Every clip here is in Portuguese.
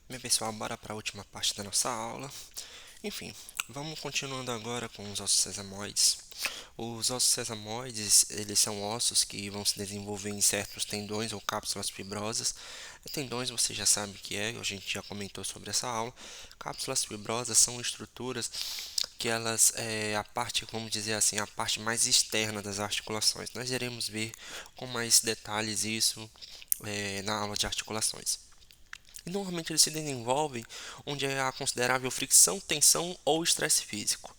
Bem, pessoal, bora para a última parte da nossa aula. Enfim, vamos continuando agora com os ossos sesamoides. Os ossos sesamoides, eles são ossos que vão se desenvolver em certos tendões ou cápsulas fibrosas. Tendões você já sabe o que é, a gente já comentou sobre essa aula. Cápsulas fibrosas são estruturas que elas é a parte, vamos dizer assim, a parte mais externa das articulações. Nós iremos ver com mais detalhes isso na aula de articulações. E normalmente eles se desenvolvem onde há considerável fricção, tensão ou estresse físico.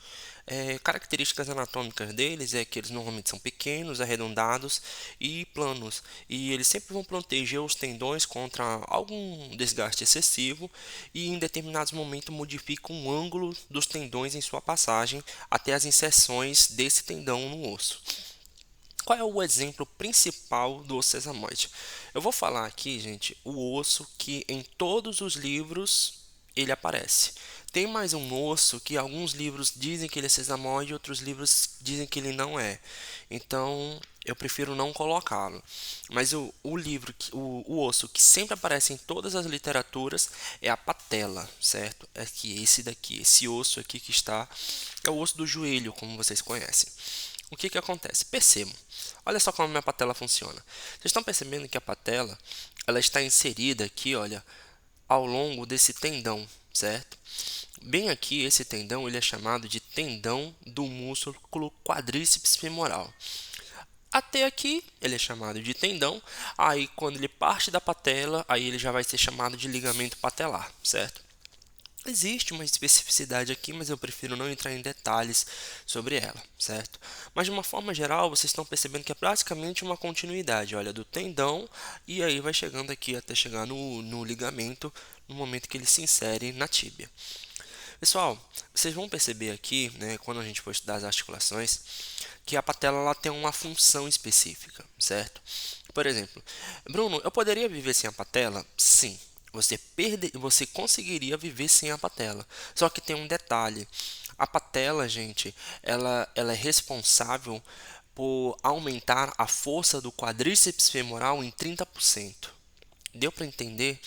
Características anatômicas deles é que eles normalmente são pequenos, arredondados e planos, e eles sempre vão proteger os tendões contra algum desgaste excessivo e em determinados momentos modificam o ângulo dos tendões em sua passagem até as inserções desse tendão no osso. Qual é o exemplo principal do osso sesamoide? Eu vou falar aqui, gente, o osso que em todos os livros ele aparece. Tem mais um osso que alguns livros dizem que ele é sesamoide e outros livros dizem que ele não é. Então, eu prefiro não colocá-lo. Mas o osso que sempre aparece em todas as literaturas é a patela, certo? É que esse daqui, esse osso aqui que está, é o osso do joelho, como vocês conhecem. O que acontece? Percebam. Olha só como a minha patela funciona. Vocês estão percebendo que a patela ela está inserida aqui, olha, ao longo desse tendão, certo? Bem aqui, esse tendão ele é chamado de tendão do músculo quadríceps femoral. Até aqui, ele é chamado de tendão. Aí, quando ele parte da patela, aí ele já vai ser chamado de ligamento patelar, certo? Existe uma especificidade aqui, mas eu prefiro não entrar em detalhes sobre ela, certo? Mas de uma forma geral, vocês estão percebendo que é praticamente uma continuidade, olha, do tendão e aí vai chegando aqui até chegar no ligamento no momento que ele se insere na tíbia. Pessoal, vocês vão perceber aqui, né, quando a gente for estudar as articulações, que a patela ela tem uma função específica, certo? Por exemplo, Bruno, eu poderia viver sem a patela? Sim. Você conseguiria viver sem a patela. Só que tem um detalhe. A patela, gente, ela é responsável por aumentar a força do quadríceps femoral em 30%. Deu para entender?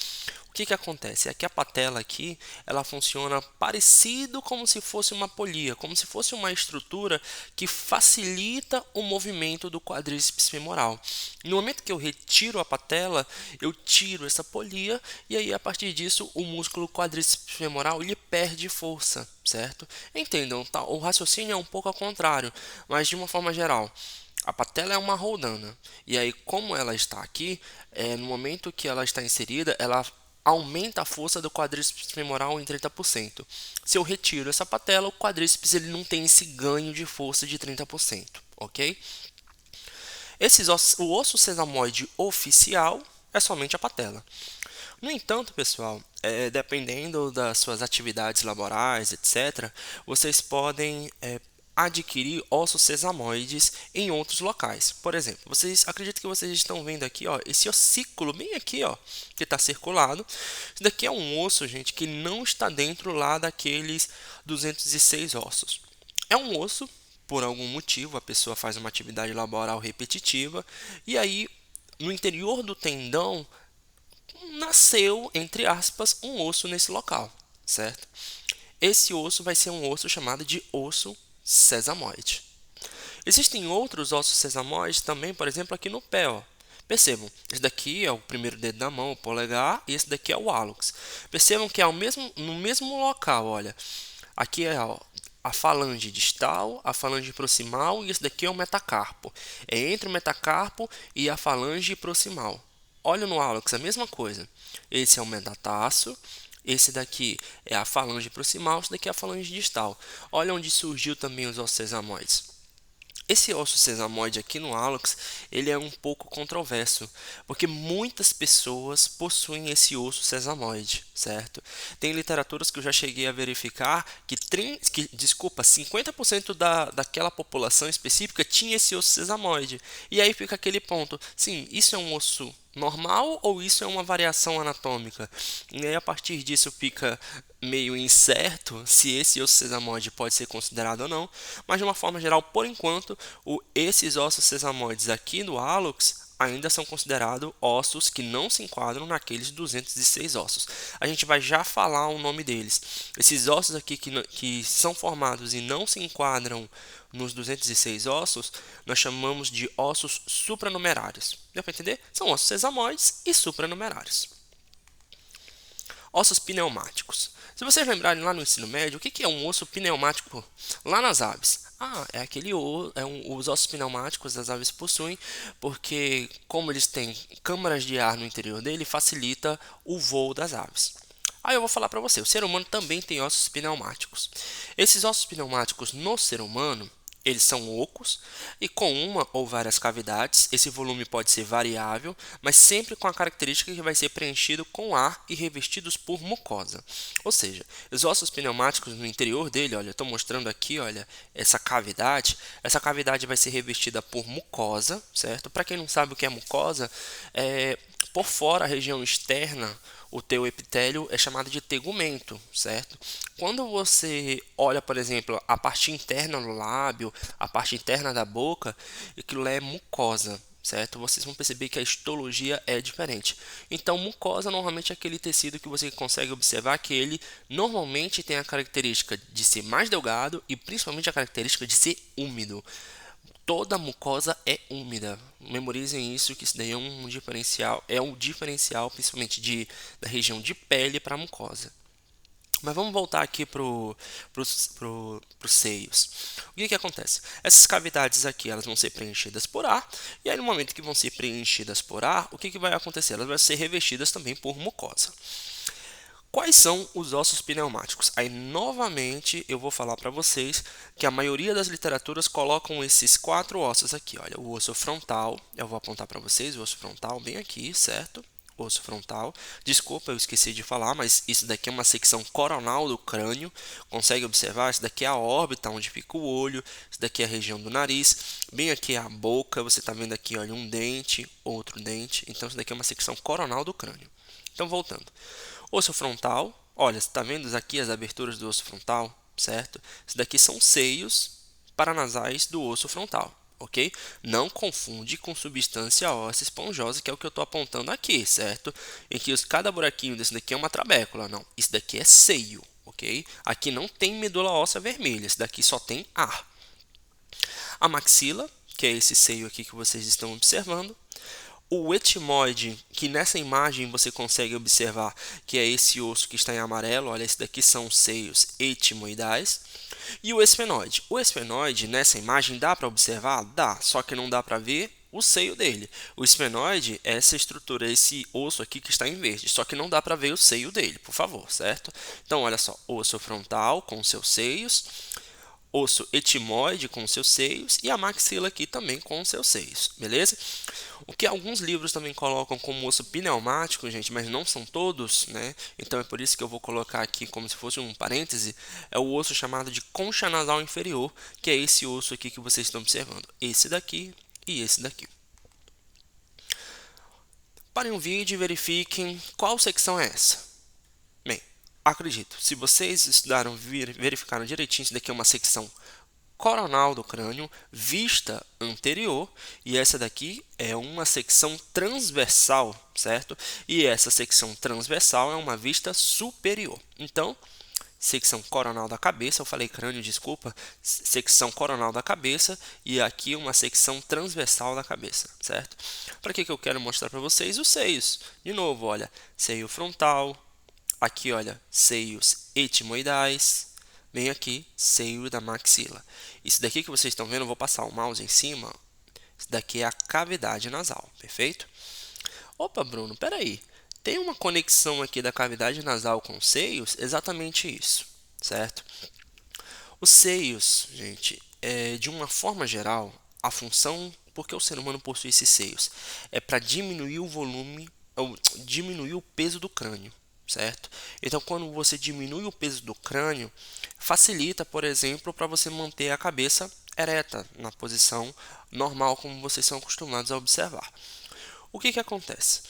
O que acontece? É que a patela aqui, ela funciona parecido como se fosse uma polia, como se fosse uma estrutura que facilita o movimento do quadríceps femoral. No momento que eu retiro a patela, eu tiro essa polia e aí a partir disso o músculo quadríceps femoral ele perde força, certo? Entendam, tá? O raciocínio é um pouco ao contrário, mas de uma forma geral. A patela é uma roldana. E aí, como ela está aqui, no momento que ela está inserida, ela aumenta a força do quadríceps femoral em 30%. Se eu retiro essa patela, o quadríceps ele não tem esse ganho de força de 30%, ok? O osso sesamoide oficial é somente a patela. No entanto, pessoal, dependendo das suas atividades laborais, etc., vocês podem adquirir ossos sesamoides em outros locais. Por exemplo, vocês acreditam que vocês estão vendo aqui, ó, esse ossículo bem aqui, ó, que está circulado. Isso daqui é um osso, gente, que não está dentro lá daqueles 206 ossos. É um osso, por algum motivo, a pessoa faz uma atividade laboral repetitiva e aí no interior do tendão nasceu, entre aspas, um osso nesse local, certo? Esse osso vai ser um osso chamado de osso sesamoide. Existem outros ossos sesamoides também, por exemplo, aqui no pé, ó. Percebam, esse daqui é o primeiro dedo da mão, o polegar, e esse daqui é o hálux. Percebam que é no mesmo local, olha. Aqui é ó, a falange distal, a falange proximal, e esse daqui é o metacarpo. É entre o metacarpo e a falange proximal. Olha no hálux, a mesma coisa. Esse é o metatarso, esse daqui é a falange proximal, esse daqui é a falange distal. Olha onde surgiu também os ossos sesamoides. Esse osso sesamoide aqui no hálux, ele é um pouco controverso, porque muitas pessoas possuem esse osso sesamoide, certo? Tem literaturas que eu já cheguei a verificar desculpa, 50% daquela população específica tinha esse osso sesamoide. E aí fica aquele ponto, sim, isso é um osso normal ou isso é uma variação anatômica? E aí a partir disso fica meio incerto se esse osso sesamoide pode ser considerado ou não, mas de uma forma geral, por enquanto, esses ossos sesamoides aqui do hálux ainda são considerados ossos que não se enquadram naqueles 206 ossos. A gente vai já falar o nome deles. Esses ossos aqui que são formados e não se enquadram nos 206 ossos, nós chamamos de ossos supranumerários. Deu para entender? São ossos sesamoides e supranumerários. Ossos pneumáticos. Se vocês lembrarem lá no ensino médio, o que é um osso pneumático lá nas aves? É aquele os ossos pneumáticos das aves possuem, porque como eles têm câmaras de ar no interior dele, facilita o voo das aves. Aí eu vou falar para você, o ser humano também tem ossos pneumáticos. Esses ossos pneumáticos no ser humano, eles são ocos e com uma ou várias cavidades. Esse volume pode ser variável, mas sempre com a característica que vai ser preenchido com ar e revestidos por mucosa. Ou seja, os ossos pneumáticos no interior dele, olha, eu estou mostrando aqui, olha, essa cavidade. Essa cavidade vai ser revestida por mucosa, certo? Para quem não sabe o que é mucosa, por fora, a região externa, o teu epitélio é chamado de tegumento, certo? Quando você olha, por exemplo, a parte interna do lábio, a parte interna da boca, aquilo é mucosa, certo? Vocês vão perceber que a histologia é diferente. Então, mucosa normalmente é aquele tecido que você consegue observar que ele normalmente tem a característica de ser mais delgado e principalmente a característica de ser úmido. Toda mucosa é úmida. Memorizem isso, que isso daí é um diferencial principalmente da região de pele para a mucosa. Mas vamos voltar aqui para os seios. O que acontece? Essas cavidades aqui elas vão ser preenchidas por ar, e aí no momento que vão ser preenchidas por ar, o que vai acontecer? Elas vão ser revestidas também por mucosa. Quais são os ossos pneumáticos? Aí, novamente, eu vou falar para vocês que a maioria das literaturas colocam esses 4 ossos aqui. Olha, o osso frontal, eu vou apontar para vocês o osso frontal bem aqui, certo? Osso frontal. Desculpa, eu esqueci de falar, mas isso daqui é uma secção coronal do crânio. Consegue observar? Isso daqui é a órbita, onde fica o olho. Isso daqui é a região do nariz. Bem aqui é a boca. Você está vendo aqui, olha, um dente, outro dente. Então, isso daqui é uma secção coronal do crânio. Então, voltando. Osso frontal, olha, você está vendo aqui as aberturas do osso frontal, certo? Isso daqui são seios paranasais do osso frontal, ok? Não confunde com substância óssea esponjosa, que é o que eu estou apontando aqui, certo? Em que cada buraquinho desse daqui é uma trabécula, não. Isso daqui é seio, ok? Aqui não tem medula óssea vermelha, isso daqui só tem ar. A maxila, que é esse seio aqui que vocês estão observando. O etimoide, que nessa imagem você consegue observar que é esse osso que está em amarelo, olha, esse daqui são os seios etimoidais. E o esfenoide. O esfenoide, nessa imagem, dá para observar? Dá, só que não dá para ver o seio dele. O esfenoide é essa estrutura, esse osso aqui que está em verde, só que não dá para ver o seio dele, por favor, certo? Então, olha só, osso frontal com seus seios, osso etimoide com seus seios e a maxila aqui também com seus seios, beleza? O que alguns livros também colocam como osso pneumático, gente, mas não são todos, né? Então é por isso que eu vou colocar aqui como se fosse um parêntese, é o osso chamado de concha nasal inferior, que é esse osso aqui que vocês estão observando, esse daqui e esse daqui. Parem o vídeo e verifiquem qual secção é essa. Bem, acredito, se vocês estudaram, verificaram direitinho, isso daqui é uma secção coronal do crânio, vista anterior, e essa daqui é uma secção transversal, certo? E essa secção transversal é uma vista superior. Então, secção coronal da cabeça, eu falei crânio, desculpa, secção coronal da cabeça, e aqui uma secção transversal da cabeça, certo? Para que eu quero mostrar para vocês os seios? De novo, olha, seio frontal, aqui, olha, seios etimoidais, bem aqui, seio da maxila. Isso daqui que vocês estão vendo, eu vou passar o mouse em cima. Isso daqui é a cavidade nasal, perfeito? Opa, Bruno, peraí. Tem uma conexão aqui da cavidade nasal com os seios? Exatamente isso, certo? Os seios, gente, de uma forma geral, a função, porque o ser humano possui esses seios, é para diminuir o volume, ou diminuir o peso do crânio, certo? Então, quando você diminui o peso do crânio, facilita, por exemplo, para você manter a cabeça ereta, na posição normal, como vocês são acostumados a observar. O que acontece?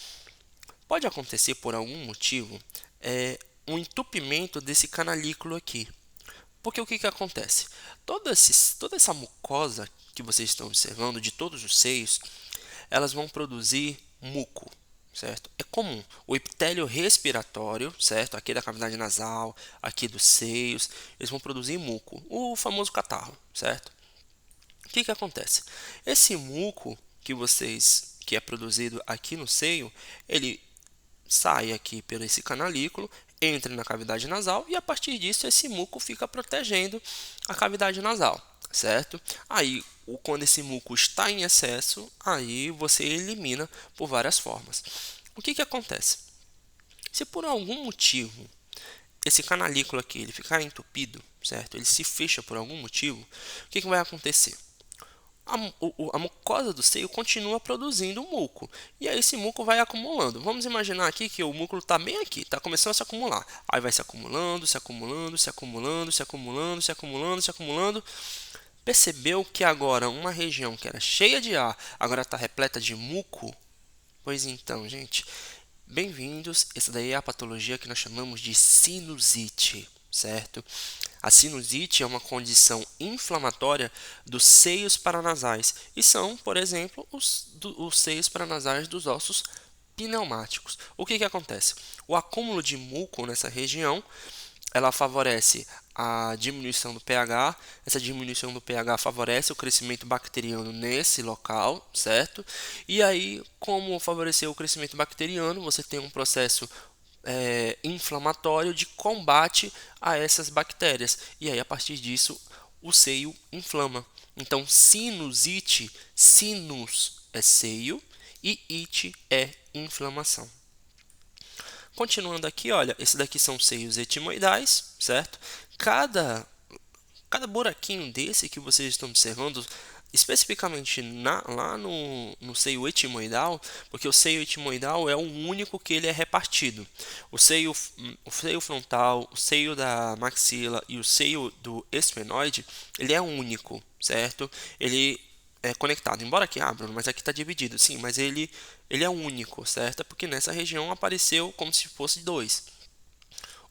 Pode acontecer, por algum motivo, um entupimento desse canalículo aqui. Porque o que acontece? Toda essa mucosa que vocês estão observando, de todos os seios, elas vão produzir muco, certo? É comum. O epitélio respiratório, certo? Aqui da cavidade nasal, aqui dos seios, eles vão produzir muco, o famoso catarro, certo? O que acontece? Esse muco que é produzido aqui no seio, ele sai aqui por esse canalículo, entra na cavidade nasal e a partir disso esse muco fica protegendo a cavidade nasal, certo? Aí, quando esse muco está em excesso, aí você elimina por várias formas. O que acontece? Se por algum motivo esse canalículo aqui ele ficar entupido, certo? Ele se fecha por algum motivo, o que vai acontecer? A mucosa do seio continua produzindo muco. E aí esse muco vai acumulando. Vamos imaginar aqui que o muco está bem aqui, está começando a se acumular. Aí vai se acumulando, se acumulando, se acumulando, se acumulando, se acumulando, se acumulando. Percebeu que agora uma região que era cheia de ar, agora está repleta de muco? Pois então, gente, bem-vindos. Essa daí é a patologia que nós chamamos de sinusite, certo? A sinusite é uma condição inflamatória dos seios paranasais e são, por exemplo, os seios paranasais dos ossos pneumáticos. O que acontece? O acúmulo de muco nessa região, ela favorece a diminuição do pH. Essa diminuição do pH favorece o crescimento bacteriano nesse local, certo? E aí, como favorecer o crescimento bacteriano, você tem um processo inflamatório de combate a essas bactérias. E aí, a partir disso, o seio inflama. Então, sinusite, sinus é seio e ite é inflamação. Continuando aqui, olha, esse daqui são seios etimoidais, certo? Cada buraquinho desse que vocês estão observando, especificamente lá no seio etimoidal, porque o seio etimoidal é o único que ele é repartido. O seio frontal, o seio da maxila e o seio do esfenoide, ele é único, certo? Ele é conectado, embora aqui abra, mas aqui está dividido, sim, mas ele é único, certo? Porque nessa região apareceu como se fosse dois.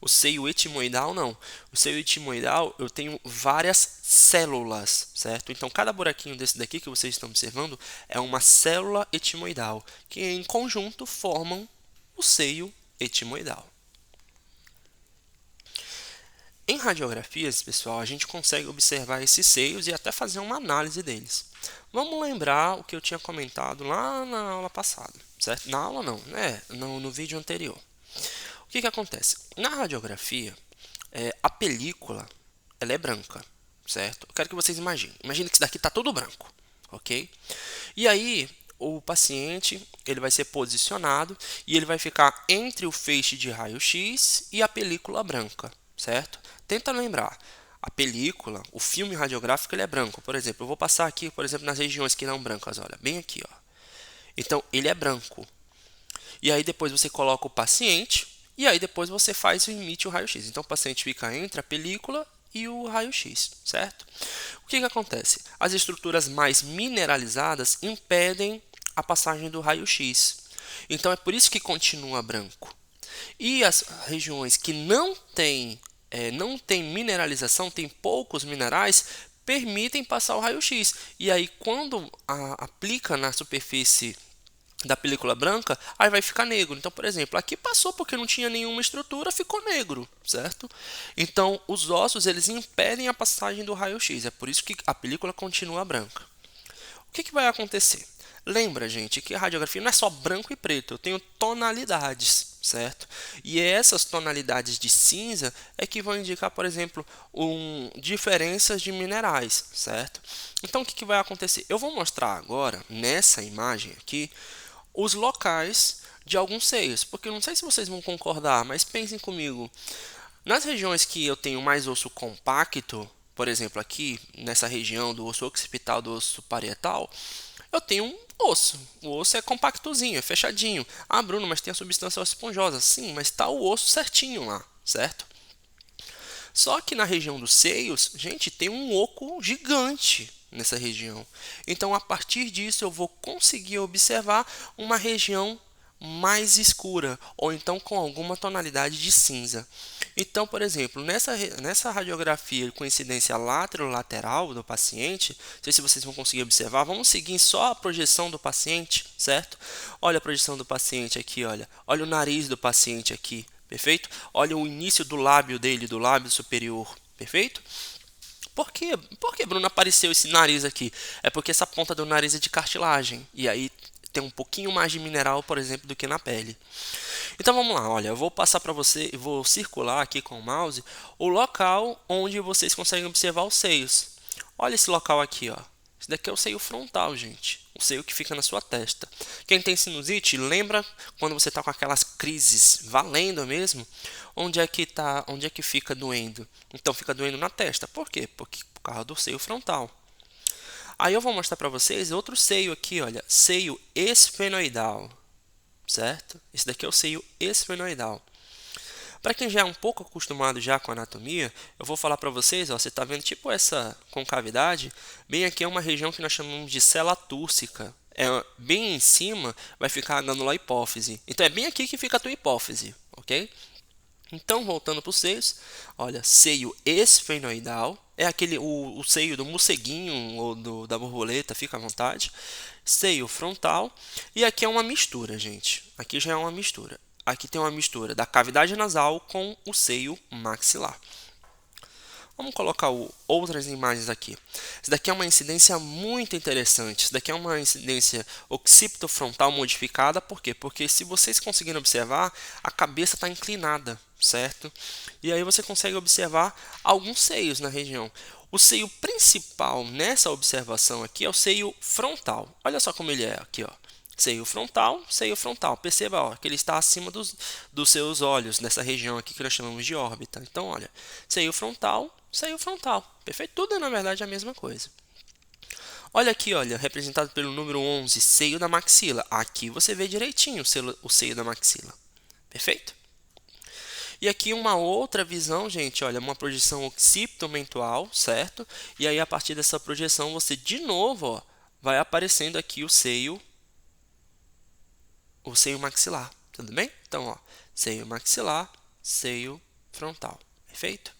O seio etimoidal não. O seio etimoidal eu tenho várias células, certo? Então cada buraquinho desse daqui que vocês estão observando é uma célula etimoidal, que em conjunto formam o seio etimoidal. Em radiografias, pessoal, a gente consegue observar esses seios e até fazer uma análise deles. Vamos lembrar o que eu tinha comentado lá na aula passada, certo? Na aula não, né? No vídeo anterior. O que acontece? Na radiografia, a película ela é branca, certo? Eu quero que vocês imaginem. Imagine que isso daqui está tudo branco, ok? E aí, o paciente ele vai ser posicionado e ele vai ficar entre o feixe de raio-x e a película branca, certo? Tenta lembrar. A película, o filme radiográfico, ele é branco. Por exemplo, eu vou passar aqui, por exemplo, nas regiões que não brancas, olha, bem aqui, ó. Então, ele é branco. E aí depois você coloca o paciente e aí depois você faz e emite o raio-x. Então o paciente fica entre a película e o raio-x, certo? O que acontece? As estruturas mais mineralizadas impedem a passagem do raio-x. Então é por isso que continua branco. E as regiões que não têm mineralização, tem poucos minerais, permitem passar o raio-x. E aí quando aplica na superfície da película branca, aí vai ficar negro. Então, por exemplo, aqui passou porque não tinha nenhuma estrutura, ficou negro, certo? Então, os ossos eles impedem a passagem do raio-x, é por isso que a película continua branca. O que vai acontecer? Lembra, gente, que a radiografia não é só branco e preto, eu tenho tonalidades, certo? E essas tonalidades de cinza é que vão indicar, por exemplo, diferenças de minerais, certo? Então, o que vai acontecer? Eu vou mostrar agora, nessa imagem aqui, os locais de alguns seios, porque eu não sei se vocês vão concordar, mas pensem comigo. Nas regiões que eu tenho mais osso compacto, por exemplo, aqui nessa região do osso occipital, do osso parietal, eu tenho um osso. O osso é compactozinho, é fechadinho. Ah, Bruno, mas tem a substância esponjosa. Sim, mas está o osso certinho lá, certo? Só que na região dos seios, gente, tem um oco gigante nessa região. Então, a partir disso, eu vou conseguir observar uma região mais escura, ou então com alguma tonalidade de cinza. Então, por exemplo, nessa radiografia com incidência lateral do paciente, não sei se vocês vão conseguir observar, vamos seguir só a projeção do paciente, certo? Olha a projeção do paciente aqui, olha o nariz do paciente aqui, perfeito? Olha o início do lábio dele, do lábio superior, perfeito? Por que, Bruno, apareceu esse nariz aqui? É porque essa ponta do nariz é de cartilagem, e aí tem um pouquinho mais de mineral, por exemplo, do que na pele. Então vamos lá, olha, eu vou passar para você, vou circular aqui com o mouse o local onde vocês conseguem observar os seios. Olha esse local aqui, ó. Esse daqui é o seio frontal, gente. O seio que fica na sua testa. Quem tem sinusite, lembra quando você está com aquelas crises valendo mesmo? Onde é que fica doendo? Então fica doendo na testa. Por quê? Porque por causa do seio frontal. Aí eu vou mostrar para vocês outro seio aqui, olha, seio esfenoidal, certo? Esse daqui é o seio esfenoidal. Para quem já é um pouco acostumado já com anatomia, eu vou falar para vocês, ó, você está vendo tipo essa concavidade, bem aqui é uma região que nós chamamos de cela túrcica. Bem em cima vai ficar a glândula hipófise. Então é bem aqui que fica a tua hipófise, ok? Então, voltando para os seios, olha, seio esfenoidal, é o seio do morceguinho ou da borboleta, fica à vontade. Seio frontal, e aqui é uma mistura, gente. Aqui já é uma mistura. Aqui tem uma mistura da cavidade nasal com o seio maxilar. Vamos colocar outras imagens aqui. Isso daqui é uma incidência muito interessante. Isso daqui é uma incidência occipitofrontal modificada. Por quê? Porque se vocês conseguirem observar, a cabeça está inclinada, certo? E aí você consegue observar alguns seios na região. O seio principal nessa observação aqui é o seio frontal. Olha só como ele é aqui, ó. Seio frontal. Perceba, ó, que ele está acima dos seus olhos, nessa região aqui que nós chamamos de órbita. Então, olha, seio frontal. Perfeito? Tudo é, na verdade, a mesma coisa. Olha aqui, olha, representado pelo número 11, seio da maxila. Aqui você vê direitinho o seio da maxila. Perfeito? E aqui uma outra visão, gente, olha, uma projeção occipitomental, certo? E aí, a partir dessa projeção, você, de novo, ó, vai aparecendo aqui o seio maxilar, tudo bem? Então, ó, seio maxilar, seio frontal, perfeito?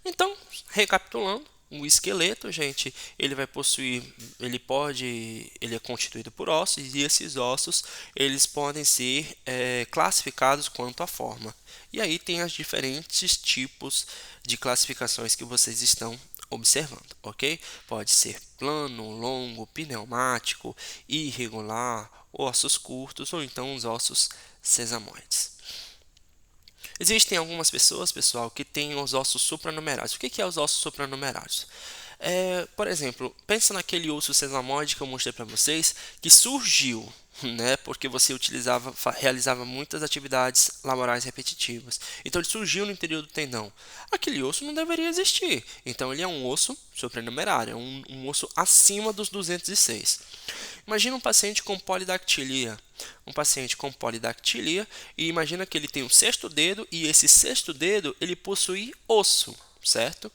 Então, recapitulando, o esqueleto, gente, ele vai possuir, ele é constituído por ossos, e esses ossos, eles podem ser classificados quanto à forma. E aí tem os diferentes tipos de classificações que vocês estão observando, ok? Pode ser plano, longo, pneumático, irregular, ossos curtos ou então os ossos sesamoides. Existem algumas pessoas, pessoal, que têm os ossos supranumerários. O que é os ossos supranumerários? Por exemplo, pensa naquele osso sesamoide que eu mostrei para vocês, que surgiu, né, porque você realizava muitas atividades laborais repetitivas. Então ele surgiu no interior do tendão. Aquele osso não deveria existir. Então ele é um osso supranumerário, é um osso acima dos 206. Imagina um paciente com polidactilia. E imagina que ele tem um sexto dedo e esse sexto dedo ele possui osso, certo?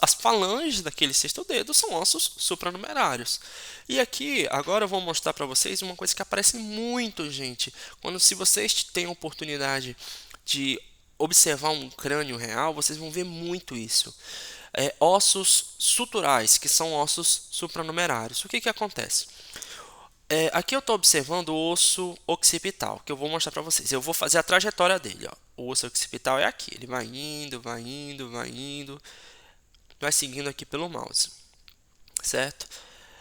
As falanges daquele sexto dedo são ossos supranumerários. E aqui, agora eu vou mostrar para vocês uma coisa que aparece muito, gente. Se vocês têm a oportunidade de observar um crânio real, vocês vão ver muito isso. Ossos suturais, que são ossos supranumerários. O que acontece? Aqui eu estou observando o osso occipital, que eu vou mostrar para vocês. Eu vou fazer a trajetória dele. Ó. O osso occipital é aqui. Ele vai indo, vai seguindo aqui pelo mouse, certo?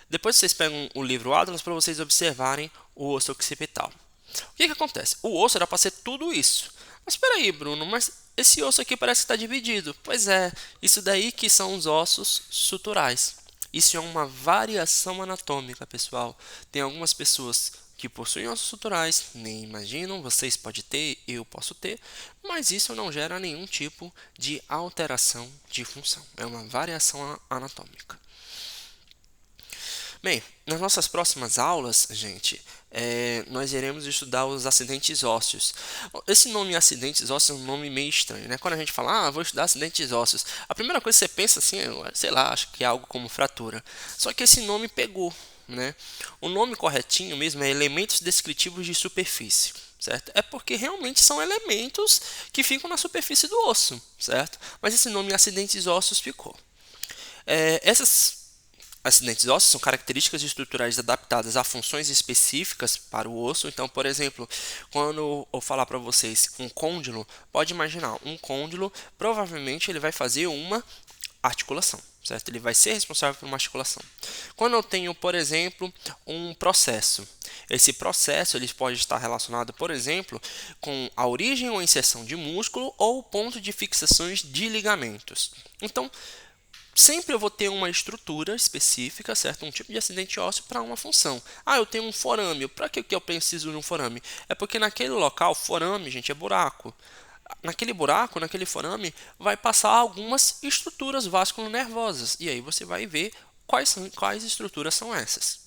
Depois vocês pegam o livro Atlas para vocês observarem o osso occipital. O que acontece? O osso era para ser tudo isso. Mas espera aí, Bruno, mas esse osso aqui parece que está dividido. Pois é, isso daí que são os ossos suturais. Isso é uma variação anatômica, pessoal. Tem algumas pessoas que possuem ossos suturais, nem imaginam, vocês podem ter, eu posso ter, mas isso não gera nenhum tipo de alteração de função. É uma variação anatômica. Bem, nas nossas próximas aulas, gente, nós iremos estudar os acidentes ósseos. Esse nome acidentes ósseos é um nome meio estranho, né? Quando a gente fala, vou estudar acidentes ósseos, a primeira coisa que você pensa assim, sei lá, acho que é algo como fratura. Só que esse nome pegou, né? O nome corretinho mesmo é elementos descritivos de superfície, certo? É porque realmente são elementos que ficam na superfície do osso, certo? Mas esse nome acidentes ósseos ficou. Essas acidentes ósseos são características estruturais adaptadas a funções específicas para o osso. Então, por exemplo, quando eu falar para vocês um côndilo, pode imaginar, um côndilo provavelmente ele vai fazer uma articulação, certo? Ele vai ser responsável por uma articulação. Quando eu tenho, por exemplo, um processo, esse processo ele pode estar relacionado, por exemplo, com a origem ou inserção de músculo ou ponto de fixações de ligamentos. Então, sempre eu vou ter uma estrutura específica, certo? Um tipo de acidente ósseo para uma função. Eu tenho um forame. Para que eu preciso de um forame? É porque naquele local, forame, gente, é buraco. Naquele buraco, naquele forame, vai passar algumas estruturas vasculonervosas. E aí você vai ver quais estruturas são essas.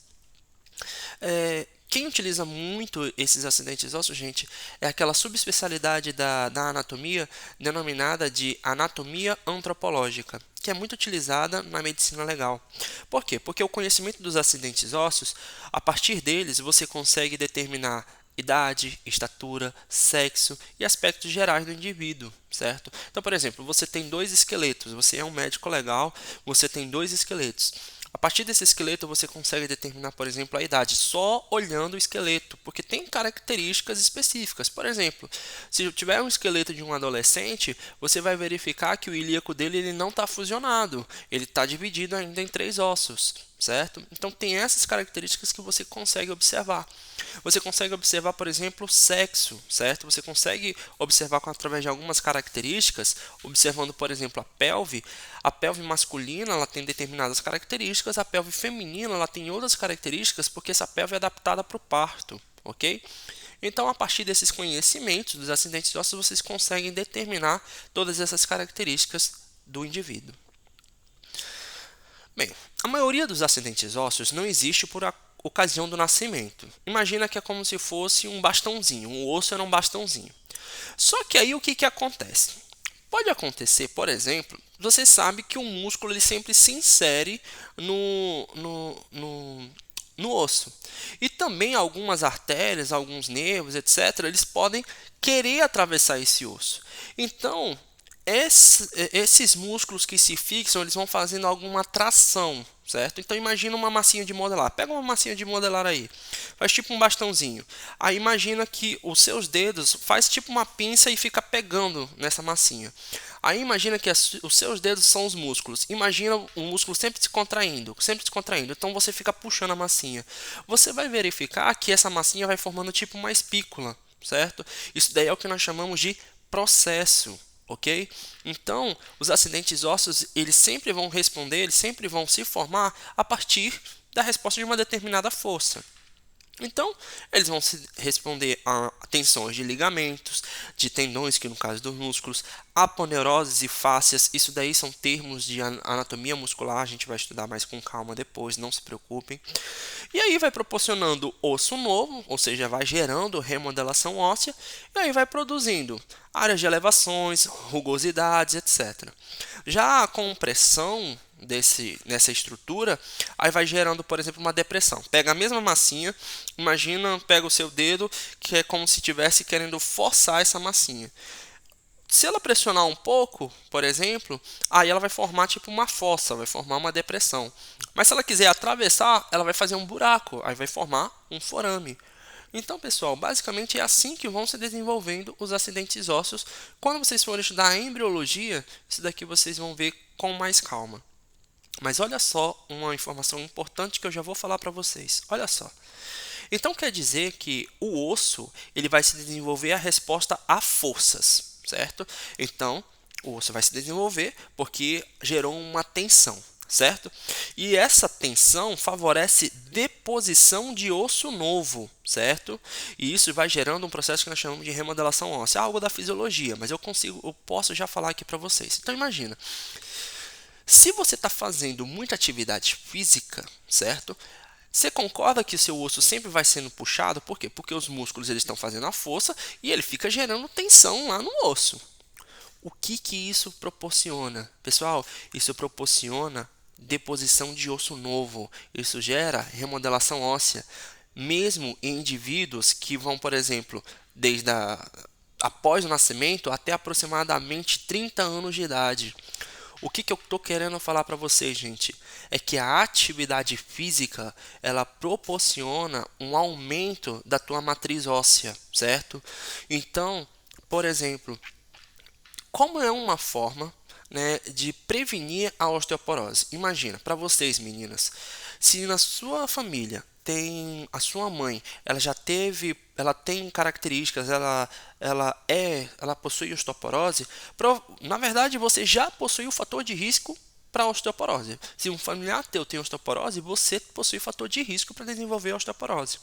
Quem utiliza muito esses acidentes ósseos, gente, é aquela subespecialidade da anatomia denominada de anatomia antropológica, que é muito utilizada na medicina legal. Por quê? Porque o conhecimento dos acidentes ósseos, a partir deles, você consegue determinar idade, estatura, sexo e aspectos gerais do indivíduo, certo? Então, por exemplo, você tem dois esqueletos, você é um médico legal, você tem dois esqueletos. A partir desse esqueleto você consegue determinar, por exemplo, a idade só olhando o esqueleto, porque tem características específicas. Por exemplo, se eu tiver um esqueleto de um adolescente, você vai verificar que o ilíaco dele ele não está fusionado, ele está dividido ainda em 3 ossos, certo? Então tem essas características que você consegue observar. Você consegue observar, por exemplo, o sexo, certo? Você consegue observar através de algumas características, observando, por exemplo, a pelve. A pelve masculina ela tem determinadas características, a pelve feminina ela tem outras características, porque essa pelve é adaptada para o parto, ok? Então, a partir desses conhecimentos dos acidentes ósseos, vocês conseguem determinar todas essas características do indivíduo. Bem, a maioria dos acidentes ósseos não existe por ocasião do nascimento. Imagina que é como se fosse um bastãozinho, um osso era um bastãozinho. Só que aí o que acontece? Pode acontecer, por exemplo, você sabe que o músculo ele sempre se insere no osso. E também algumas artérias, alguns nervos, etc., eles podem querer atravessar esse osso. Então, esses músculos que se fixam, eles vão fazendo alguma tração, certo? Então imagina uma massinha de modelar. Pega uma massinha de modelar aí, faz tipo um bastãozinho. Aí imagina que os seus dedos faz tipo uma pinça e fica pegando nessa massinha. Aí imagina que os seus dedos são os músculos. Imagina o músculo sempre se contraindo, sempre se contraindo. Então você fica puxando a massinha. Você vai verificar que essa massinha vai formando tipo uma espícula, certo? Isso daí é o que nós chamamos de processo. Ok? Então, os acidentes ósseos, eles sempre vão responder, eles sempre vão se formar a partir da resposta de uma determinada força. Então, eles vão se responder a tensões de ligamentos, de tendões, que no caso dos músculos, aponeuroses e fáscias. Isso daí são termos de anatomia muscular, a gente vai estudar mais com calma depois, não se preocupem. E aí vai proporcionando osso novo, ou seja, vai gerando remodelação óssea, e aí vai produzindo áreas de elevações, rugosidades, etc. Já a compressão nessa estrutura, aí vai gerando, por exemplo, uma depressão. Pega a mesma massinha, imagina, pega o seu dedo, que é como se estivesse querendo forçar essa massinha. Se ela pressionar um pouco, por exemplo, aí ela vai formar tipo uma fossa, vai formar uma depressão. Mas se ela quiser atravessar, ela vai fazer um buraco, aí vai formar um forame. Então, pessoal, basicamente é assim que vão se desenvolvendo os acidentes ósseos. Quando vocês forem estudar a embriologia, isso daqui vocês vão ver com mais calma. Mas olha só uma informação importante que eu já vou falar para vocês. Olha só. Então quer dizer que o osso ele vai se desenvolver a resposta a forças, certo? Então o osso vai se desenvolver porque gerou uma tensão, certo? E essa tensão favorece deposição de osso novo, certo? E isso vai gerando um processo que nós chamamos de remodelação óssea, algo da fisiologia, mas eu posso já falar aqui para vocês. Então imagina. Se você está fazendo muita atividade física, certo? Você concorda que o seu osso sempre vai sendo puxado? Por quê? Porque os músculos eles estão fazendo a força e ele fica gerando tensão lá no osso. O que isso proporciona? Pessoal, isso proporciona deposição de osso novo. Isso gera remodelação óssea, mesmo em indivíduos que vão, por exemplo, após o nascimento até aproximadamente 30 anos de idade. O que eu estou querendo falar para vocês, gente, é que a atividade física ela proporciona um aumento da tua matriz óssea, certo? Então, por exemplo, como é uma forma, né, de prevenir a osteoporose? Imagina, para vocês meninas, se na sua família tem a sua mãe, ela tem características, ela possui osteoporose, na verdade você já possui o fator de risco para osteoporose. Se um familiar teu tem osteoporose, você possui fator de risco para desenvolver osteoporose.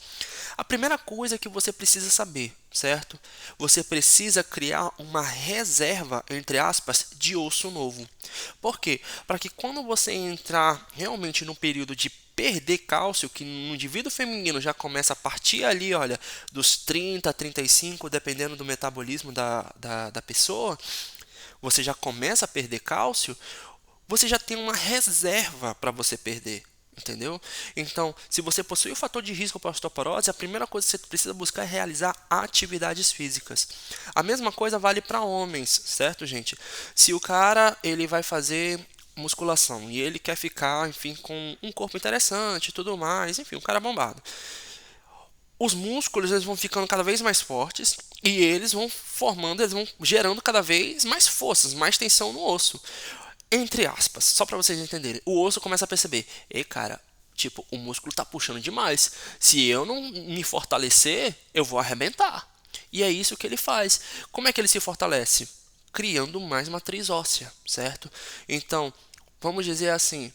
A primeira coisa que você precisa saber, certo? Você precisa criar uma reserva, entre aspas, de osso novo. Por quê? Para que quando você entrar realmente no período de perder cálcio, que no indivíduo feminino já começa a partir ali, olha, dos 30 a 35, dependendo do metabolismo da pessoa, você já começa a perder cálcio, você já tem uma reserva para você perder. Entendeu? Então, se você possui o fator de risco para osteoporose, a primeira coisa que você precisa buscar é realizar atividades físicas. A mesma coisa vale para homens, certo, gente? Se o cara ele vai fazer musculação e ele quer ficar, enfim, com um corpo interessante e tudo mais, enfim, um cara bombado. Os músculos eles vão ficando cada vez mais fortes e eles vão gerando cada vez mais forças, mais tensão no osso. Entre aspas, só para vocês entenderem, o osso começa a perceber, ei cara, tipo, o músculo tá puxando demais. Se eu não me fortalecer, eu vou arrebentar. E é isso que ele faz. Como é que ele se fortalece? Criando mais matriz óssea, certo? Então, vamos dizer assim,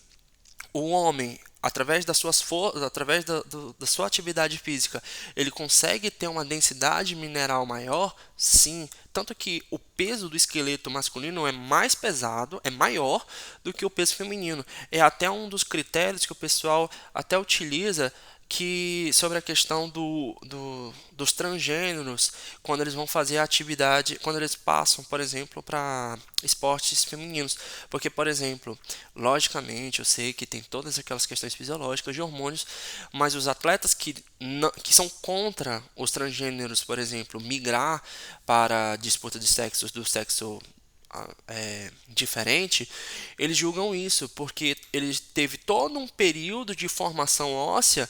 o homem, através das suas através da sua atividade física, ele consegue ter uma densidade mineral maior? Sim. Tanto que o peso do esqueleto masculino é mais pesado, é maior do que o peso feminino. É até um dos critérios que o pessoal até utiliza sobre a questão dos transgêneros, quando eles vão fazer a atividade, quando eles passam, por exemplo, para esportes femininos. Porque, por exemplo, logicamente, eu sei que tem todas aquelas questões fisiológicas de hormônios, mas os atletas que são contra os transgêneros, por exemplo, migrar para a disputa de sexos do sexo diferente, eles julgam isso porque ele teve todo um período de formação óssea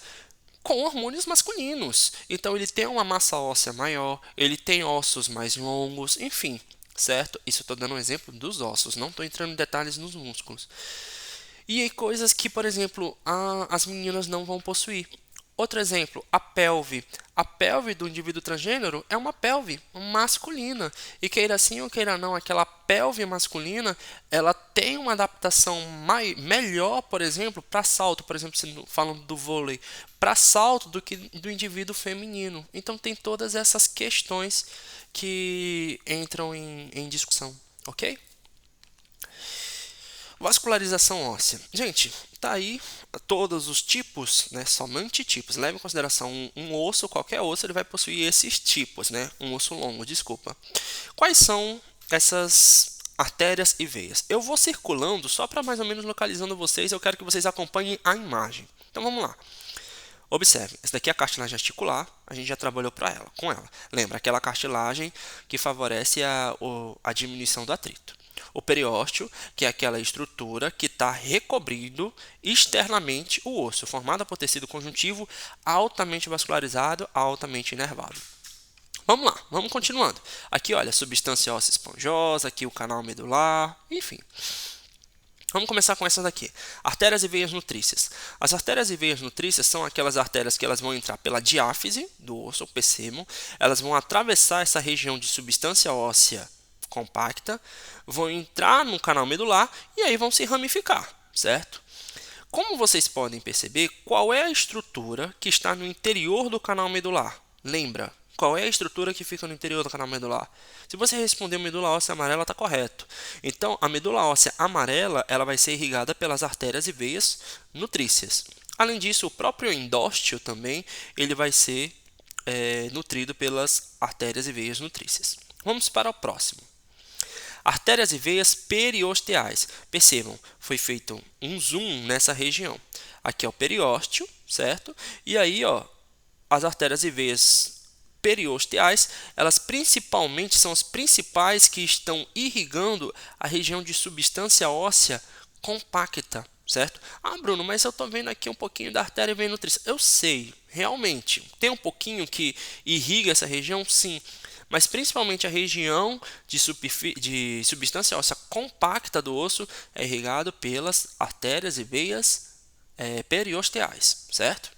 com hormônios masculinos. Então ele tem uma massa óssea maior, ele tem ossos mais longos, enfim, certo? Isso eu estou dando um exemplo dos ossos, não estou entrando em detalhes nos músculos. E aí coisas que, por exemplo, as meninas não vão possuir. Outro exemplo, a pelve. A pelve do indivíduo transgênero é uma pelve masculina. E queira sim ou queira não, aquela pelve masculina, ela tem uma adaptação melhor, por exemplo, para salto, por exemplo, falando do vôlei, para salto do que do indivíduo feminino. Então tem todas essas questões que entram em discussão, ok? Vascularização óssea. Gente, tá aí todos os tipos, né? Somente tipos. Leve em consideração um osso, qualquer osso, ele vai possuir esses tipos, né? Um osso longo, desculpa. Quais são essas artérias e veias? Eu vou circulando só para mais ou menos localizando vocês. Eu quero que vocês acompanhem a imagem. Então vamos lá. Observe, essa daqui é a cartilagem articular, a gente já trabalhou com ela. Lembra, aquela cartilagem que favorece a diminuição do atrito. O periósteo, que é aquela estrutura que está recobrindo externamente o osso, formada por tecido conjuntivo altamente vascularizado, altamente inervado. Vamos lá, vamos continuando. Aqui, olha, substância óssea esponjosa, aqui o canal medular, enfim. Vamos começar com essas daqui. Artérias e veias nutrícias. As artérias e veias nutrícias são aquelas artérias que elas vão entrar pela diáfise do osso, o pêssego. Elas vão atravessar essa região de substância óssea compacta, vão entrar no canal medular e aí vão se ramificar, certo? Como vocês podem perceber, qual é a estrutura que está no interior do canal medular? Lembra? Qual é a estrutura que fica no interior do canal medular? Se você responder medula óssea amarela, está correto. Então, a medula óssea amarela ela vai ser irrigada pelas artérias e veias nutrícias. Além disso, o próprio endósteo também ele vai ser nutrido pelas artérias e veias nutrícias. Vamos para o próximo. Artérias e veias periosteais. Percebam, foi feito um zoom nessa região. Aqui é o periósteo, certo? E aí, ó, as artérias e veias periosteais, elas principalmente são as principais que estão irrigando a região de substância óssea compacta, certo? Ah, Bruno, mas eu estou vendo aqui um pouquinho da artéria veia nutriça. Eu sei, realmente, tem um pouquinho que irriga essa região, sim, mas principalmente a região de substância óssea compacta do osso é irrigado pelas artérias e veias periosteais, certo?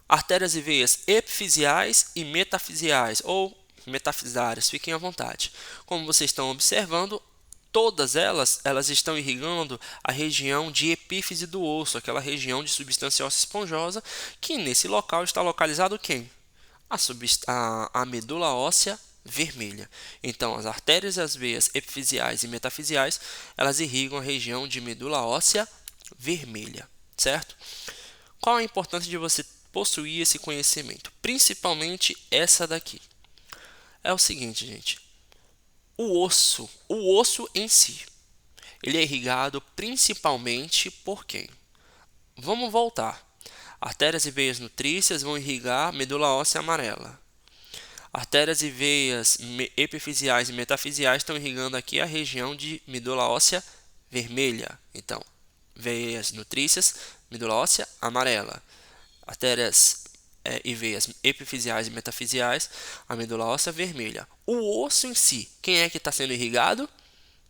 Artérias e veias epifisiais e metafisiais, ou metafisárias, fiquem à vontade. Como vocês estão observando, todas elas estão irrigando a região de epífise do osso, aquela região de substância óssea esponjosa, que nesse local está localizado quem? A medula óssea vermelha. Então, as artérias e as veias epifisiais e metafisiais, elas irrigam a região de medula óssea vermelha, certo? Qual a importância de você possuir esse conhecimento? Principalmente essa daqui. É o seguinte, gente. O osso em si, ele é irrigado principalmente por quem? Vamos voltar. Artérias e veias nutrícias vão irrigar a medula óssea amarela. Artérias e veias epifisiais e metafisiais estão irrigando aqui a região de medula óssea vermelha. Então, veias nutrícias, medula óssea amarela. Artérias e veias epifisiais e metafisiais, a medula óssea vermelha. O osso em si, quem é que está sendo irrigado?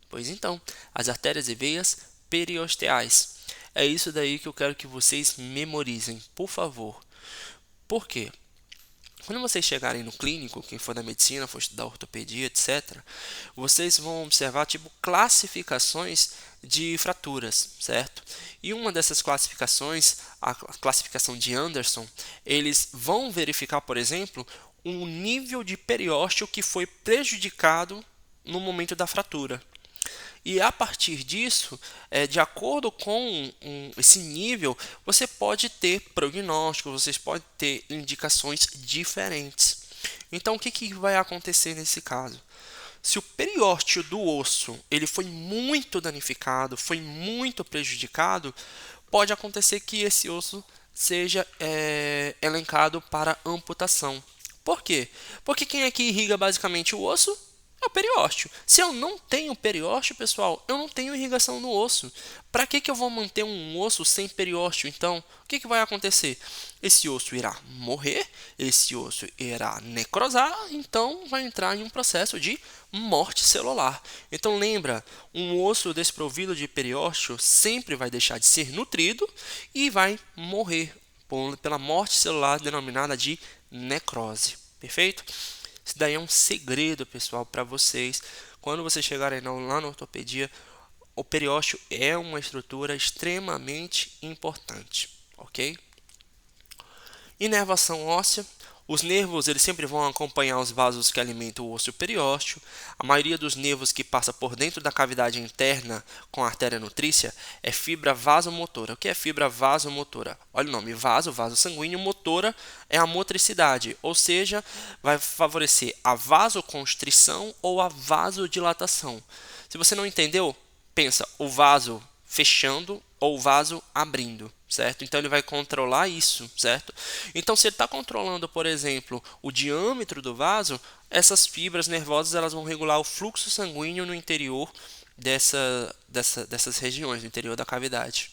Pois então, as artérias e veias periosteais. É isso daí que eu quero que vocês memorizem, por favor. Por quê? Quando vocês chegarem no clínico, quem for da medicina, for estudar ortopedia, etc., vocês vão observar tipo classificações de fraturas, certo? E uma dessas classificações, a classificação de Anderson, eles vão verificar, por exemplo, um nível de periósteo que foi prejudicado no momento da fratura. E a partir disso, de acordo com esse nível, você pode ter prognósticos, vocês podem ter indicações diferentes. Então, o que vai acontecer nesse caso? Se o periósteo do osso ele foi muito danificado, foi muito prejudicado, pode acontecer que esse osso seja elencado para amputação. Por quê? Porque quem é que irriga basicamente o osso? É o periósteo. Se eu não tenho periósteo, pessoal, eu não tenho irrigação no osso. Para que eu vou manter um osso sem periósteo, então? O que vai acontecer? Esse osso irá morrer, esse osso irá necrosar, então vai entrar em um processo de morte celular. Então lembra, um osso desprovido de periósteo sempre vai deixar de ser nutrido e vai morrer pela morte celular denominada de necrose. Perfeito? Isso daí é um segredo, pessoal, para vocês. Quando vocês chegarem lá na ortopedia, o periósteo é uma estrutura extremamente importante, ok? Inervação óssea. Os nervos eles sempre vão acompanhar os vasos que alimentam o osso periósteo. A maioria dos nervos que passa por dentro da cavidade interna com a artéria nutrícia é fibra vasomotora. O que é fibra vasomotora? Olha o nome, vaso sanguíneo, motora é a motricidade, ou seja, vai favorecer a vasoconstrição ou a vasodilatação. Se você não entendeu, pensa o vaso fechando ou o vaso abrindo, certo? Então ele vai controlar isso, certo? Então se ele está controlando, por exemplo, o diâmetro do vaso, essas fibras nervosas elas vão regular o fluxo sanguíneo no interior dessas regiões, no interior da cavidade.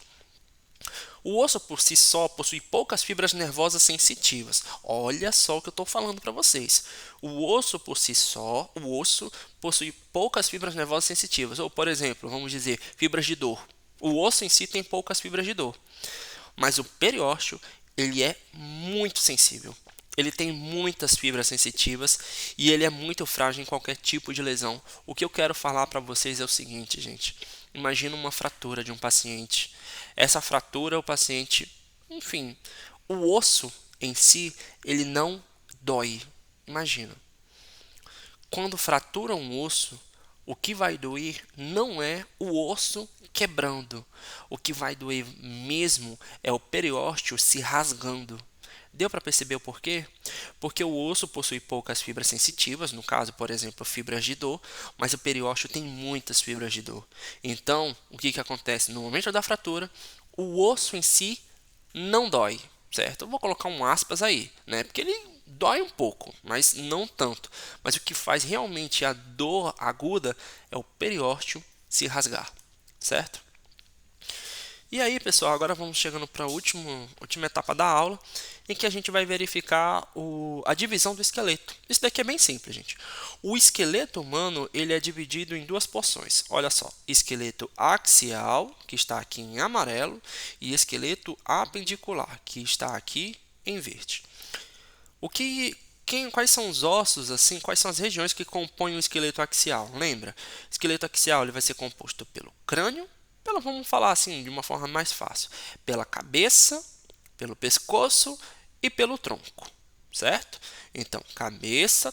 O osso por si só possui poucas fibras nervosas sensitivas. Olha só o que eu estou falando para vocês. O osso por si só, o osso possui poucas fibras nervosas sensitivas. Ou, por exemplo, vamos dizer, fibras de dor. O osso em si tem poucas fibras de dor. Mas o periósteo, ele é muito sensível. Ele tem muitas fibras sensitivas e ele é muito frágil em qualquer tipo de lesão. O que eu quero falar para vocês é o seguinte, gente. Imagina uma fratura de um paciente. Essa fratura, o paciente, enfim, o osso em si, ele não dói. Imagina. Quando fratura um osso, o que vai doer não é o osso quebrando. O que vai doer mesmo é o periósteo se rasgando. Deu para perceber o porquê? Porque o osso possui poucas fibras sensitivas, no caso, por exemplo, fibras de dor, mas o periósteo tem muitas fibras de dor. Então, o que acontece? No momento da fratura, o osso em si não dói, certo? Eu vou colocar um aspas aí, né? Porque ele dói um pouco, mas não tanto. Mas o que faz realmente a dor aguda é o periósteo se rasgar, certo? E aí, pessoal, agora vamos chegando para a última etapa da aula, em que a gente vai verificar a divisão do esqueleto. Isso daqui é bem simples, gente. O esqueleto humano ele é dividido em duas porções. Olha só, esqueleto axial, que está aqui em amarelo, e esqueleto apendicular, que está aqui em verde. Quais são os ossos, assim, quais são as regiões que compõem o esqueleto axial? Lembra? O esqueleto axial ele vai ser composto pelo crânio, vamos falar assim de uma forma mais fácil, pela cabeça, pelo pescoço e pelo tronco, certo? Então, cabeça,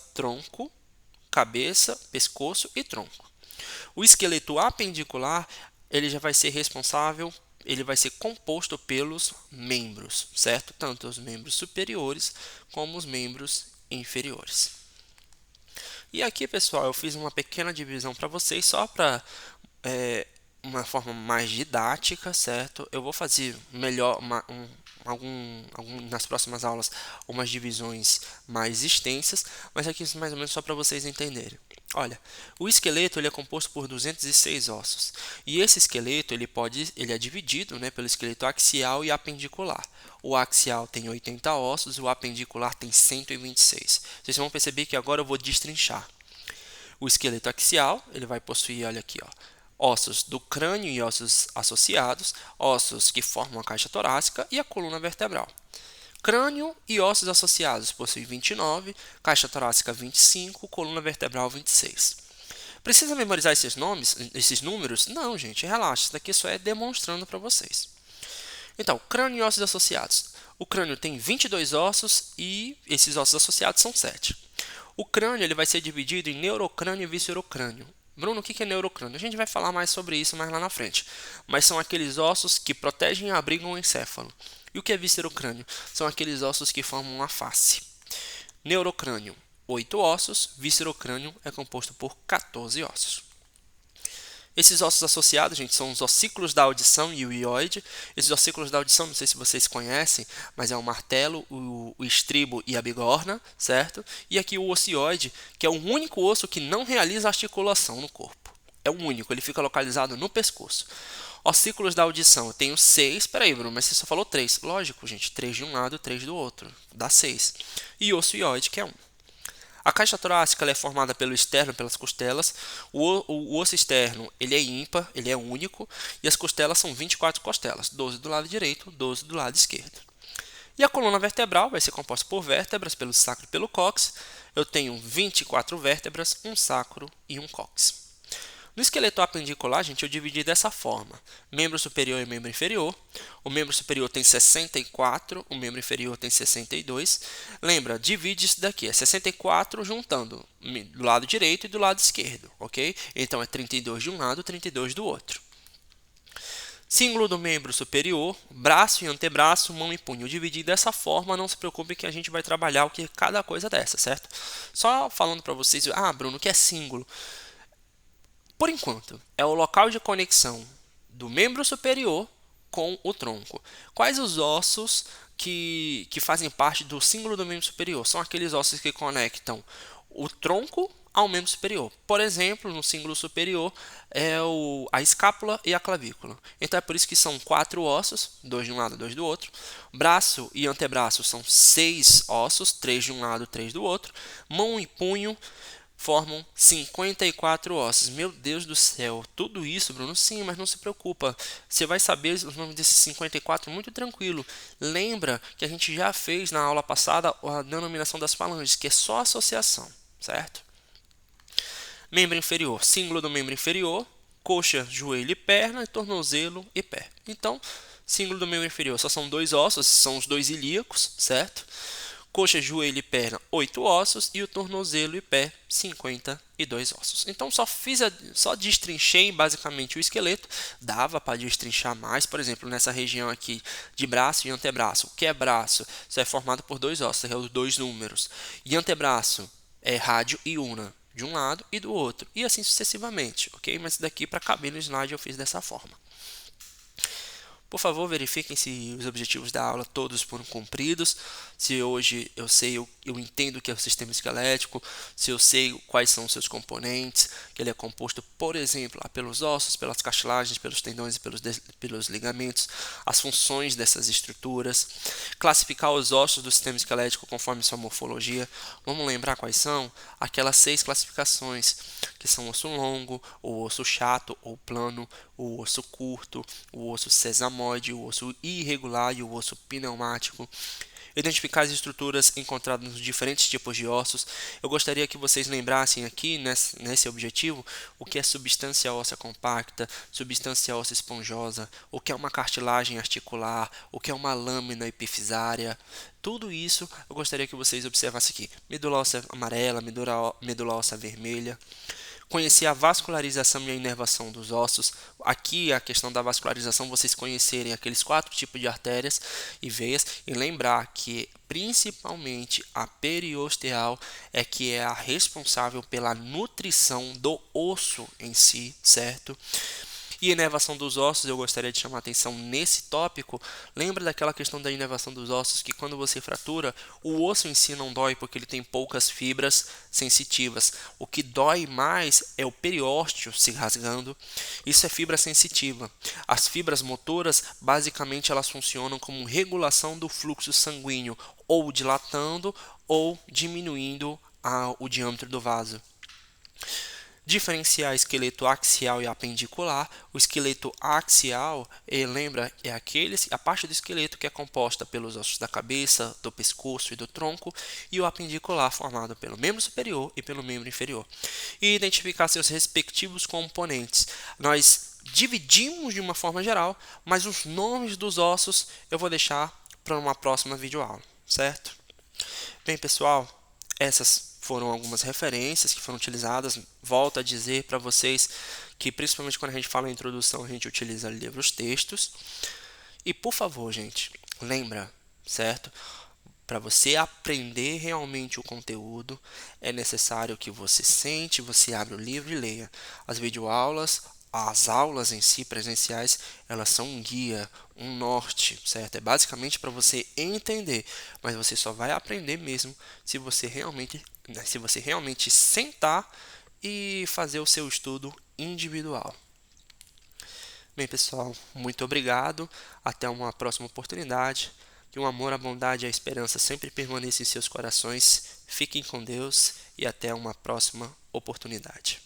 pescoço e tronco. O esqueleto apendicular, ele já vai ser responsável, ele vai ser composto pelos membros, certo? Tanto os membros superiores como os membros inferiores. E aqui, pessoal, eu fiz uma pequena divisão para vocês, só para uma forma mais didática, certo? Eu vou fazer melhor nas próximas aulas umas divisões mais extensas, mas aqui mais ou menos só para vocês entenderem. Olha, o esqueleto ele é composto por 206 ossos e esse esqueleto ele é dividido, né, pelo esqueleto axial e apendicular. O axial tem 80 ossos, o apendicular tem 126. Vocês vão perceber que agora eu vou destrinchar. O esqueleto axial ele vai possuir, olha aqui, ó, ossos do crânio e ossos associados, ossos que formam a caixa torácica e a coluna vertebral. Crânio e ossos associados possuem 29, caixa torácica 25, coluna vertebral 26. Precisa memorizar esses nomes, esses números? Não, gente, relaxa, isso daqui só é demonstrando para vocês. Então, crânio e ossos associados. O crânio tem 22 ossos e esses ossos associados são 7. O crânio ele vai ser dividido em neurocrânio e viscerocrânio. Bruno, o que é neurocrânio? A gente vai falar mais sobre isso mais lá na frente. Mas são aqueles ossos que protegem e abrigam o encéfalo. E o que é viscerocrânio? São aqueles ossos que formam a face. Neurocrânio, 8 ossos. Viscerocrânio é composto por 14 ossos. Esses ossos associados, gente, são os ossículos da audição e o ióide. Esses ossículos da audição, não sei se vocês conhecem, mas é o martelo, o estribo e a bigorna, certo? E aqui o ossíoide, que é o único osso que não realiza articulação no corpo. É o único, ele fica localizado no pescoço. Ossículos da audição, eu tenho 6. Peraí, Bruno, mas você só falou 3. Lógico, gente, 3 de um lado, 3 do outro. Dá 6. E osso-ióide, que é 1. A caixa torácica é formada pelo externo, pelas costelas. O osso externo ele é ímpar, ele é único. E as costelas são 24 costelas, 12 do lado direito, 12 do lado esquerdo. E a coluna vertebral vai ser composta por vértebras, pelo sacro e pelo cóccix. Eu tenho 24 vértebras, um sacro e um cóccix. No esqueleto apendicular, gente, eu dividi dessa forma. Membro superior e membro inferior. O membro superior tem 64, o membro inferior tem 62. Lembra, divide isso daqui, é 64 juntando do lado direito e do lado esquerdo, ok? Então, é 32 de um lado, 32 do outro. Símbolo do membro superior, braço e antebraço, mão e punho. Eu dividi dessa forma, não se preocupe que a gente vai trabalhar o que cada coisa dessa, certo? Só falando para vocês, Bruno, o que é símbolo? Por enquanto, é o local de conexão do membro superior com o tronco. Quais os ossos que fazem parte do símbolo do membro superior? São aqueles ossos que conectam o tronco ao membro superior. Por exemplo, no símbolo superior é a escápula e a clavícula. Então é por isso que são 4 ossos, 2 de um lado, 2 do outro. Braço e antebraço são 6 ossos, 3 de um lado, 3 do outro. Mão e punho formam 54 ossos. Meu Deus do céu, tudo isso, Bruno? Sim, mas não se preocupa. Você vai saber os nomes desses 54 muito tranquilo. Lembra que a gente já fez na aula passada a denominação das falanges, que é só associação, certo? Membro inferior, símbolo do membro inferior, coxa, joelho e perna, tornozelo e pé. Então, símbolo do membro inferior só são 2 ossos, são os 2 ilíacos, certo? Coxa, joelho e perna, 8 ossos. E o tornozelo e pé, 52 ossos. Então, só destrinchei basicamente o esqueleto. Dava para destrinchar mais, por exemplo, nessa região aqui de braço e antebraço. O que é braço? Isso é formado por 2 ossos, que é os 2 números. E antebraço é rádio e una, de um lado e do outro. E assim sucessivamente, ok? Mas daqui para caber no slide eu fiz dessa forma. Por favor, verifiquem se os objetivos da aula todos foram cumpridos, se hoje eu entendo o que é o sistema esquelético, se eu sei quais são os seus componentes, que ele é composto, por exemplo, pelos ossos, pelas cartilagens, pelos tendões e pelos ligamentos, as funções dessas estruturas, classificar os ossos do sistema esquelético conforme sua morfologia. Vamos lembrar quais são? Aquelas 6 classificações, que são o osso longo, o osso chato ou plano, o osso curto, o osso sesamoide, o osso irregular e o osso pneumático. Identificar as estruturas encontradas nos diferentes tipos de ossos. Eu gostaria que vocês lembrassem aqui, nesse objetivo, o que é substância óssea compacta, substância óssea esponjosa, o que é uma cartilagem articular, o que é uma lâmina epifisária. Tudo isso eu gostaria que vocês observassem aqui. Medula óssea amarela, medula óssea vermelha. Conhecer a vascularização e a inervação dos ossos. Aqui a questão da vascularização, vocês conhecerem aqueles 4 tipos de artérias e veias e lembrar que principalmente a periosteal é que é a responsável pela nutrição do osso em si, certo? E inervação dos ossos, eu gostaria de chamar a atenção nesse tópico. Lembra daquela questão da inervação dos ossos, que quando você fratura, o osso em si não dói porque ele tem poucas fibras sensitivas. O que dói mais é o periósteo se rasgando. Isso é fibra sensitiva. As fibras motoras, basicamente, elas funcionam como regulação do fluxo sanguíneo, ou dilatando ou diminuindo o diâmetro do vaso. Diferenciar esqueleto axial e apendicular. O esqueleto axial, lembra, é a parte do esqueleto que é composta pelos ossos da cabeça, do pescoço e do tronco, e o apendicular formado pelo membro superior e pelo membro inferior. E identificar seus respectivos componentes. Nós dividimos de uma forma geral, mas os nomes dos ossos eu vou deixar para uma próxima videoaula, certo? Bem, pessoal, essas foram algumas referências que foram utilizadas. Volto a dizer para vocês que, principalmente quando a gente fala em introdução, a gente utiliza livros textos. E, por favor, gente, lembra, certo? Para você aprender realmente o conteúdo, é necessário que você sente, você abra o livro e leia. As videoaulas, as aulas em si presenciais, elas são um guia, um norte, certo? É basicamente para você entender, mas você só vai aprender mesmo se você realmente sentar e fazer o seu estudo individual. Bem, pessoal, muito obrigado. Até uma próxima oportunidade. Que o amor, a bondade e a esperança sempre permaneçam em seus corações. Fiquem com Deus e até uma próxima oportunidade.